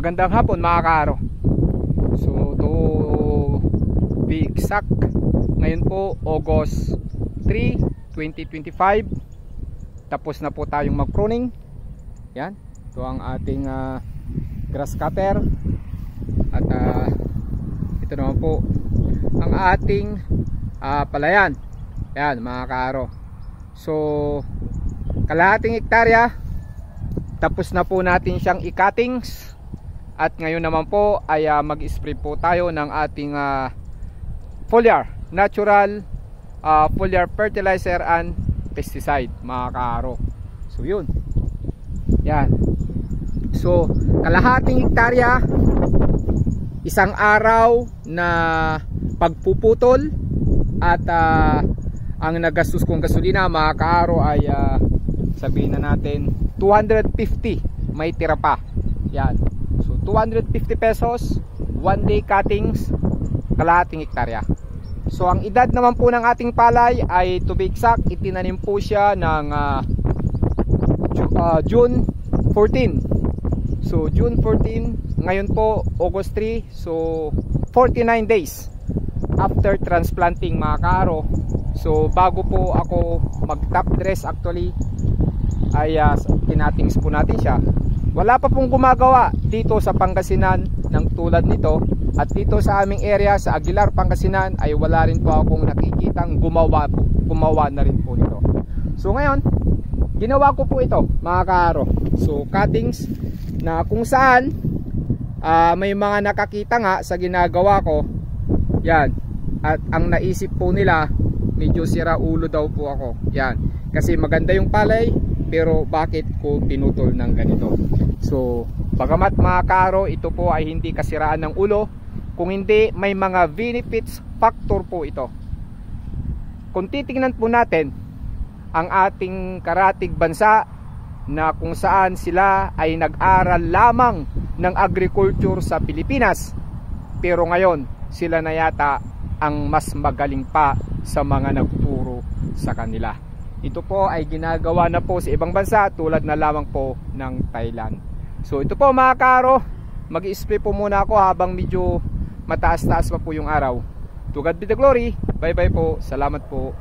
Magandang hapon mga kaaro. So to be exact, ngayon po August 3, 2025. Tapos na po tayong mag-pruning. Yan, ito ang ating grass cutter. At ito naman po ang ating palayan. Yan mga kaaro. So kalahating hektarya tapos na po natin siyang i-cuttings. At ngayon naman po ay mag-spray po tayo ng ating foliar, natural foliar fertilizer and pesticide mga kaaro. So yun. Yan. So kalahating hektarya, isang araw na pagpuputol. At ang nagastos kong gasolina mga kaaro ay sabihin na natin 250, may tira pa. Yan. So 250 pesos, 1 day cuttings, kalahating hektarya. So ang edad naman po ng ating palay ay, to be exact, itinanim po siya ng June 14. So June 14, ngayon po August 3. So 49 days after transplanting mga kaaro. So bago po ako mag top dress actually ay kinatings po natin siya. Wala pa pong gumagawa dito sa Pangasinan ng tulad nito. At dito sa aming area sa Aguilar, Pangasinan ay wala rin po akong nakikitang gumawa na rin po nito. So ngayon, ginawa ko po ito mga kaaro. So cuttings na kung saan may mga nakakita nga sa ginagawa ko. Yan. At ang naisip po nila, medyo sira ulo daw po ako. Yan. Kasi maganda yung palay, pero bakit ko pinutol ng ganito? So bagamat mga kaaro, ito po ay hindi kasiraan ng ulo, kung hindi may mga benefits factor po ito. Kung titingnan po natin ang ating karatig bansa na kung saan sila ay nag-aral lamang ng agriculture sa Pilipinas, pero ngayon sila na yata ang mas magaling pa sa mga nagturo sa kanila. Ito po ay ginagawa na po sa ibang bansa tulad na lamang po ng Thailand. So ito po mga kaaro, mag-i-spray po muna ako habang medyo mataas-taas pa po yung araw. To God be the glory. Bye bye po. Salamat po.